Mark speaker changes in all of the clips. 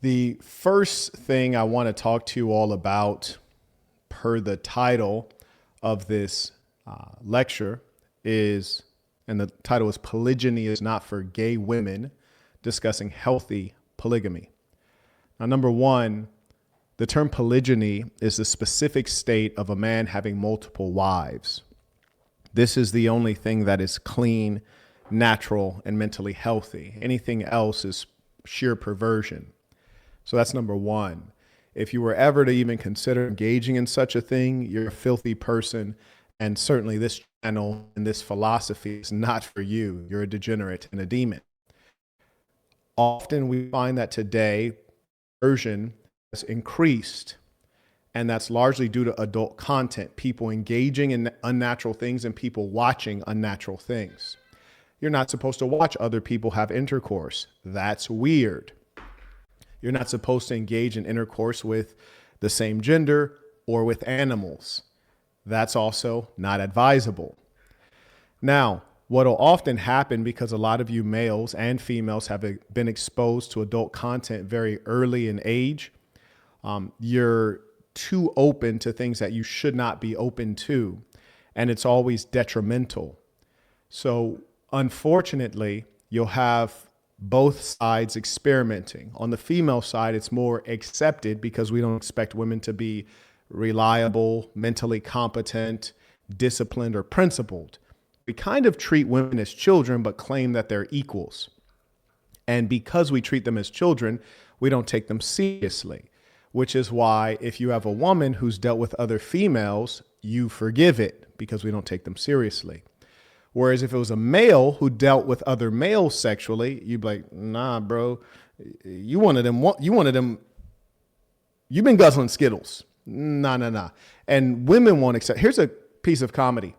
Speaker 1: The first thing I want to talk to you all about, per the title of this lecture, is, and the title is Polygyny is Not for Gay Women, discussing healthy polygamy. Now, number one, the term polygyny is the specific state of a man having multiple wives. This is the only thing that is clean, natural, and mentally healthy. Anything else is sheer perversion. So that's number one. If you were ever to even consider engaging in such a thing, you're a filthy person. And certainly this channel and this philosophy is not for you. You're a degenerate and a demon. Often we find that today perversion has increased, and that's largely due to adult content, people engaging in unnatural things and people watching unnatural things. You're not supposed to watch other people have intercourse. That's weird. You're not supposed to engage in intercourse with the same gender or with animals. That's also not advisable. Now, what will often happen, because a lot of you males and females have been exposed to adult content very early in age, you're too open to things that you should not be open to, and it's always detrimental. So unfortunately, you'll have both sides experimenting. On the female side, it's more accepted because we don't expect women to be reliable, mentally competent, disciplined, or principled. We kind of treat women as children, but claim that they're equals. And because we treat them as children, we don't take them seriously, which is why if you have a woman who's dealt with other females, you forgive it because we don't take them seriously. Whereas if it was a male who dealt with other males sexually, you'd be like, nah, bro, you wanted them, you've been guzzling Skittles. Nah. And women won't accept. Here's a piece of comedy.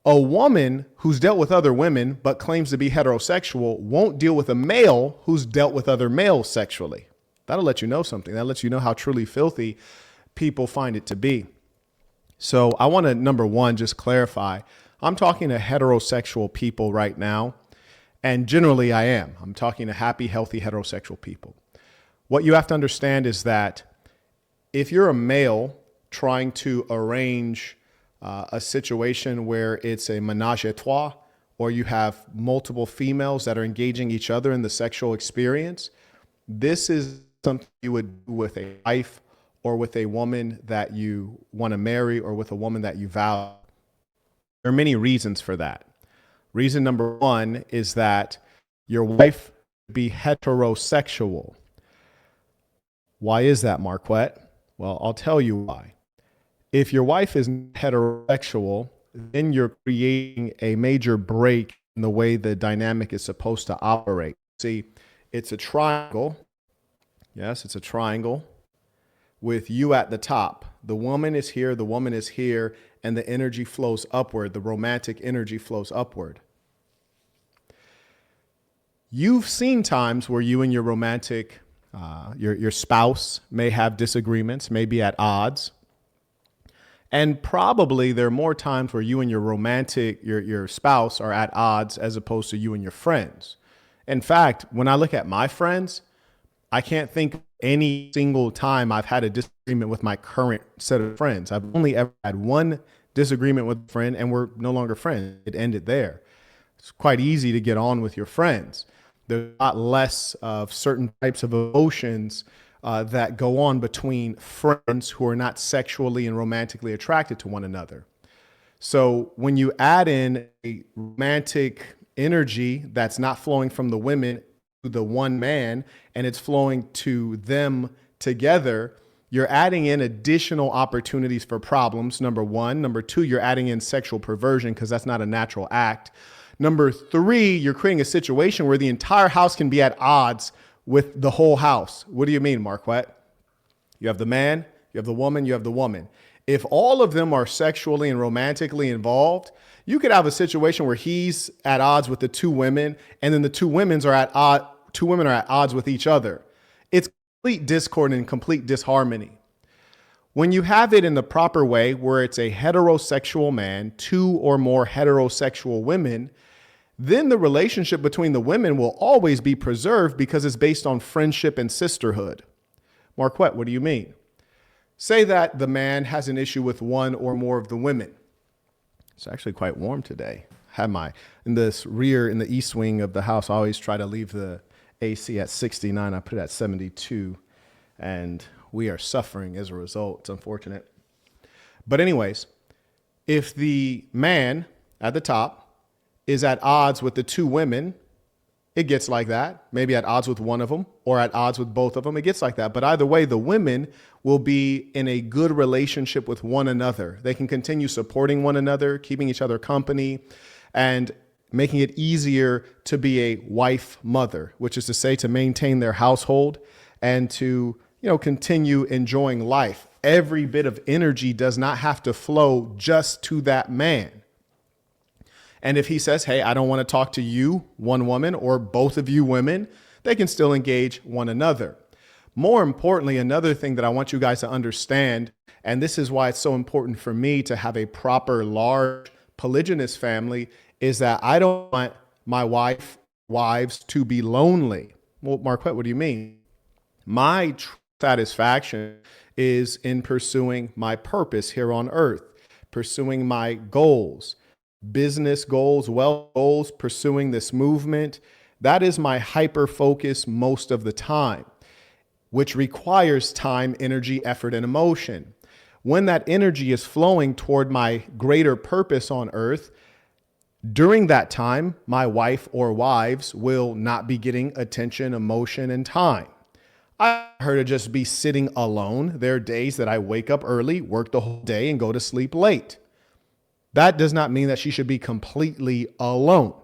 Speaker 1: A woman who's dealt with other women but claims to be heterosexual won't deal with a male who's dealt with other males sexually. That'll let you know something. That lets you know how truly filthy people find it to be. So I want to, number one, just clarify. I'm talking to heterosexual people right now, and generally I am. I'm talking to happy, healthy, heterosexual people. What you have to understand is that if you're a male trying to arrange a situation where it's a menage a trois, or you have multiple females that are engaging each other in the sexual experience, this is something you would do with a wife or with a woman that you want to marry or with a woman that you vow. There are many reasons for that. Reason number one is that your wife be heterosexual. Why is that, Marquette? Well, I'll tell you why. If your wife is heterosexual, then you're creating a major break in the way the dynamic is supposed to operate. See, it's a triangle. Yes, it's a triangle with you at the top. The woman is here, the woman is here, and the energy flows upward. The romantic energy flows upward. You've seen times where you and your romantic, your spouse may have disagreements, may be at odds. And probably there are more times where you and your romantic, your spouse are at odds as opposed to you and your friends. In fact, when I look at my friends, I can't think of any single time I've had a disagreement with my current set of friends. I've only ever had one disagreement with a friend, and we're no longer friends. It ended there. It's quite easy to get on with your friends. There's a lot less of certain types of emotions that go on between friends who are not sexually and romantically attracted to one another. So when you add in a romantic energy that's not flowing from the women to the one man, and it's flowing to them together, you're adding in additional opportunities for problems, number one. Number two, you're adding in sexual perversion because that's not a natural act. Number three, you're creating a situation where the entire house can be at odds with the whole house. What do you mean, Marquette? You have the man, you have the woman, you have the woman. If all of them are sexually and romantically involved, you could have a situation where he's at odds with the two women, and then the two women are at odds with each other. It's complete discord and complete disharmony. When you have it in the proper way, where it's a heterosexual man, two or more heterosexual women, then the relationship between the women will always be preserved because it's based on friendship and sisterhood. Marquette, what do you mean? Say that the man has an issue with one or more of the women. It's actually quite warm today. In the east wing of the house, I always try to leave the AC at 69. I put it at 72, and we are suffering as a result. It's unfortunate. But anyways, if the man at the top is at odds with the two women, it gets like that. Maybe at odds with one of them or at odds with both of them. It gets like that. But either way, the women will be in a good relationship with one another. They can continue supporting one another, keeping each other company, and making it easier to be a wife mother, which is to say to maintain their household and to, continue enjoying life. Every bit of energy does not have to flow just to that man. And if he says, hey, I don't want to talk to you, one woman, or both of you women, they can still engage one another. More importantly, another thing that I want you guys to understand, and this is why it's so important for me to have a proper, large, polygynous family, is that I don't want my wives to be lonely. Well, Marquette, what do you mean? My satisfaction is in pursuing my purpose here on earth, pursuing my goals. Business goals, wealth goals, pursuing this movement. That is my hyper focus most of the time, which requires time, energy, effort, and emotion. When that energy is flowing toward my greater purpose on earth, during that time, my wife or wives will not be getting attention, emotion, and time. I want her to just be sitting alone. There are days that I wake up early, work the whole day, and go to sleep late. That does not mean that she should be completely alone.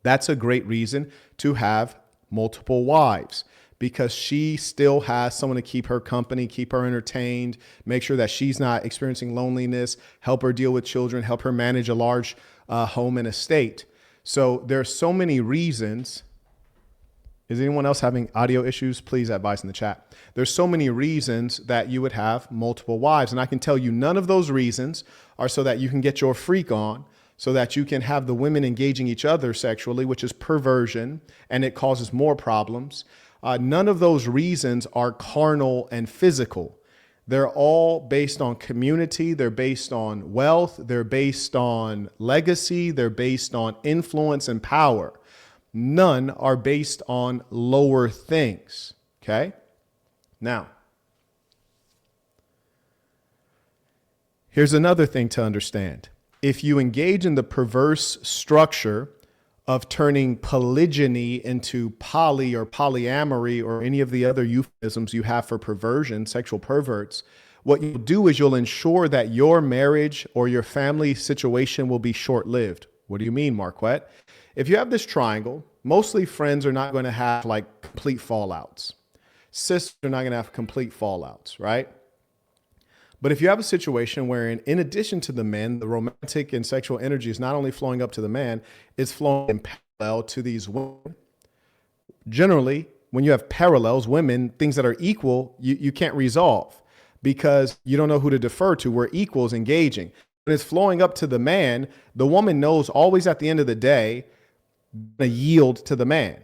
Speaker 1: That's a great reason to have multiple wives, because she still has someone to keep her company, keep her entertained, make sure that she's not experiencing loneliness, help her deal with children, help her manage a large home and estate. So there's so many reasons. Is anyone else having audio issues? Please advise in the chat. There's so many reasons that you would have multiple wives. And I can tell you none of those reasons are so that you can get your freak on, so that you can have the women engaging each other sexually, which is perversion, and it causes more problems. None of those reasons are carnal and physical. They're all based on community. They're based on wealth. They're based on legacy. They're based on influence and power. None are based on lower things. Okay. Now, here's another thing to understand. If you engage in the perverse structure of turning polygyny into poly or polyamory or any of the other euphemisms you have for perversion, sexual perverts, what you'll do is you'll ensure that your marriage or your family situation will be short-lived. What do you mean, Marquette? If you have this triangle, mostly friends are not going to have like complete fallouts. Sisters are not going to have complete fallouts, right? But if you have a situation where in addition to the men, the romantic and sexual energy is not only flowing up to the man, it's flowing in parallel to these women. Generally, when you have parallels, women, things that are equal, you can't resolve because you don't know who to defer to. Where equals engaging. When it's flowing up to the man, the woman knows always at the end of the day, to yield to the man.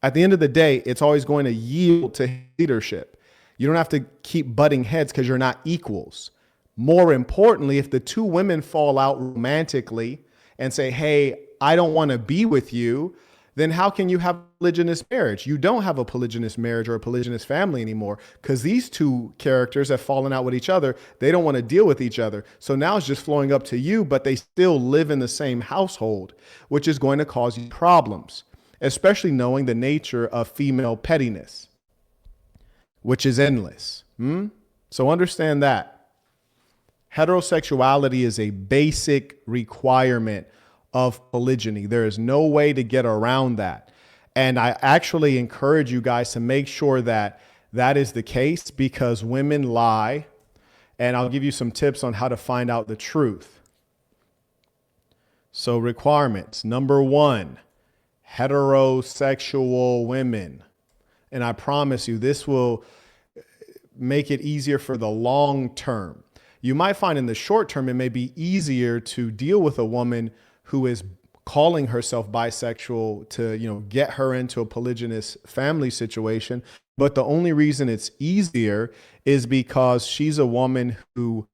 Speaker 1: At the end of the day, it's always going to yield to leadership. You don't have to keep butting heads because you're not equals. More importantly, if the two women fall out romantically and say, hey, I don't want to be with you, then how can you have a polygynous marriage? You don't have a polygynous marriage or a polygynous family anymore because these two characters have fallen out with each other. They don't want to deal with each other. So now it's just flowing up to you, but they still live in the same household, which is going to cause you problems, especially knowing the nature of female pettiness, which is endless. So understand that. Heterosexuality is a basic requirement of polygyny. There is no way to get around that. And I actually encourage you guys to make sure that that is the case because women lie. And I'll give you some tips on how to find out the truth. So requirements. Number 1, heterosexual women. And I promise you, this will make it easier for the long term. You might find in the short term, it may be easier to deal with a woman who is calling herself bisexual to, get her into a polygynous family situation. But the only reason it's easier is because she's a woman who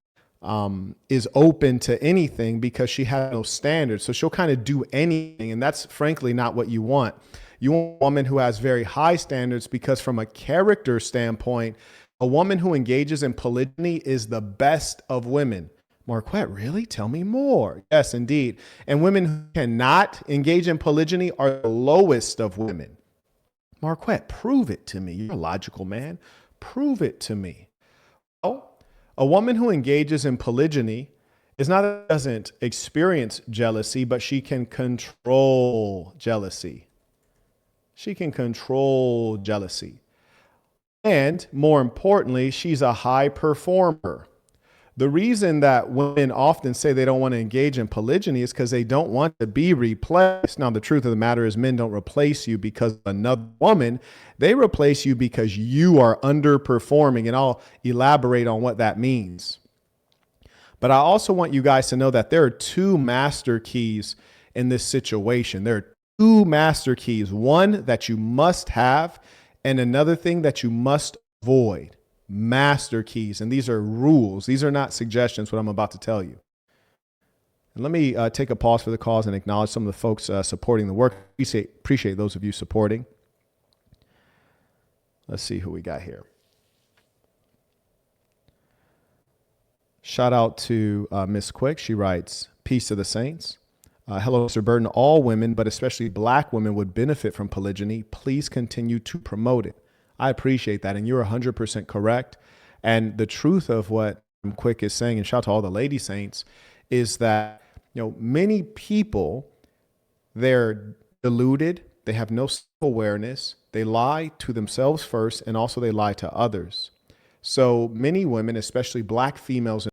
Speaker 1: is open to anything because she has no standards. So she'll kind of do anything. And that's frankly not what you want. You want a woman who has very high standards because from a character standpoint, a woman who engages in polygyny is the best of women. Marquette, really? Tell me more. Yes, indeed. And women who cannot engage in polygyny are the lowest of women. Marquette, prove it to me. You're a logical man. Prove it to me. Well, a woman who engages in polygyny is not that she doesn't experience jealousy, but she can control jealousy. She can control jealousy. And more importantly, she's a high performer. The reason that women often say they don't want to engage in polygyny is because they don't want to be replaced. Now, the truth of the matter is men don't replace you because of another woman. They replace you because you are underperforming. And I'll elaborate on what that means. But I also want you guys to know that there are two master keys in this situation. There are two master keys, one that you must have and another thing that you must avoid. Master keys. And these are rules. These are not suggestions, what I'm about to tell you. And let me take a pause for the cause and acknowledge some of the folks supporting the work. Appreciate those of you supporting. Let's see who we got here. Shout out to Miss Quick. She writes, peace to the saints. Hello, Mr. Burton. All women, but especially black women, would benefit from polygyny. Please continue to promote it. I appreciate that. And you're 100% correct. And the truth of what Quick is saying, and shout out to all the lady saints, is that, many people, they're deluded. They have no self-awareness. They lie to themselves first, and also they lie to others. So many women, especially black females,